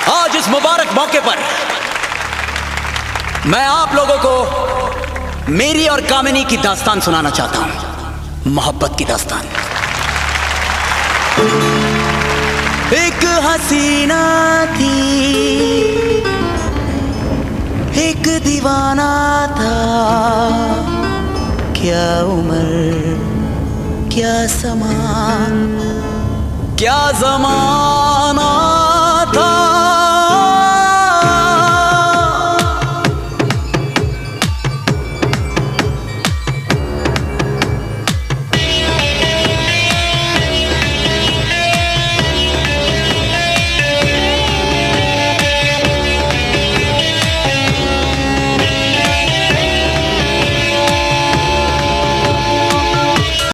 आज इस मुबारक मौके पर मैं आप लोगों को मेरी और कामिनी की दास्तान सुनाना चाहता हूं, मोहब्बत की दास्तान। एक हसीना थी, एक दीवाना था, क्या उम्र क्या समा क्या ज़माना